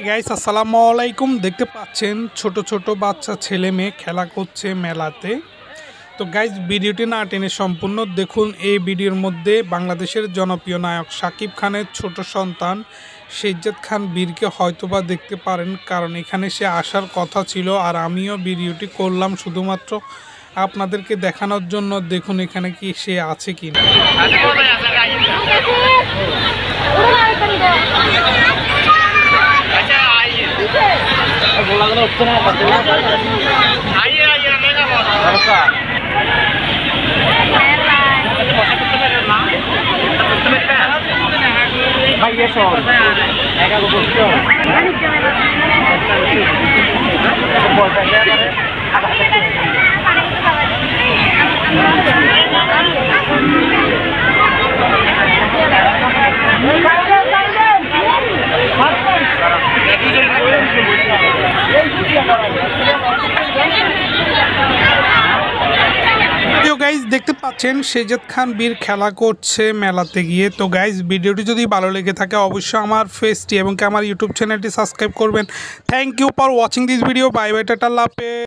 Guys আসসালামু আলাইকুম। দেখতে পাচ্ছেন ছোট ছোট বাচ্চা ছেলে মেয়ে খেলা করছে মেলাতে। তো গাইস ভিডিওটি না টেনে সম্পূর্ণ দেখুন। এই ভিডিওর মধ্যে বাংলাদেশের জনপ্রিয় নায়ক শাকিব খানের ছোট সন্তান শেহজাদ খান বীরকে হয়তোবা দেখতে পারেন, কারণ এখানে সে আসার কথা ছিল। আর আমিও ভিডিওটি করলাম শুধুমাত্র আপনাদেরকে দেখানোর জন্য। দেখুন এখানে কি সে আছে কি না। গাইজ দেখতে পাচ্ছেন শেহজাদ খান বীর খেলা করছে মেলাতে গিয়ে। তো গাইজ ভিডিওটি যদি ভালো লেগে থাকে অবশ্যই আমার পেজটি এবং আমার ইউটিউব চ্যানেলটি সাবস্ক্রাইব করবেন। Thank you for watching this video. Bye bye, tata, Allah হাফেজ।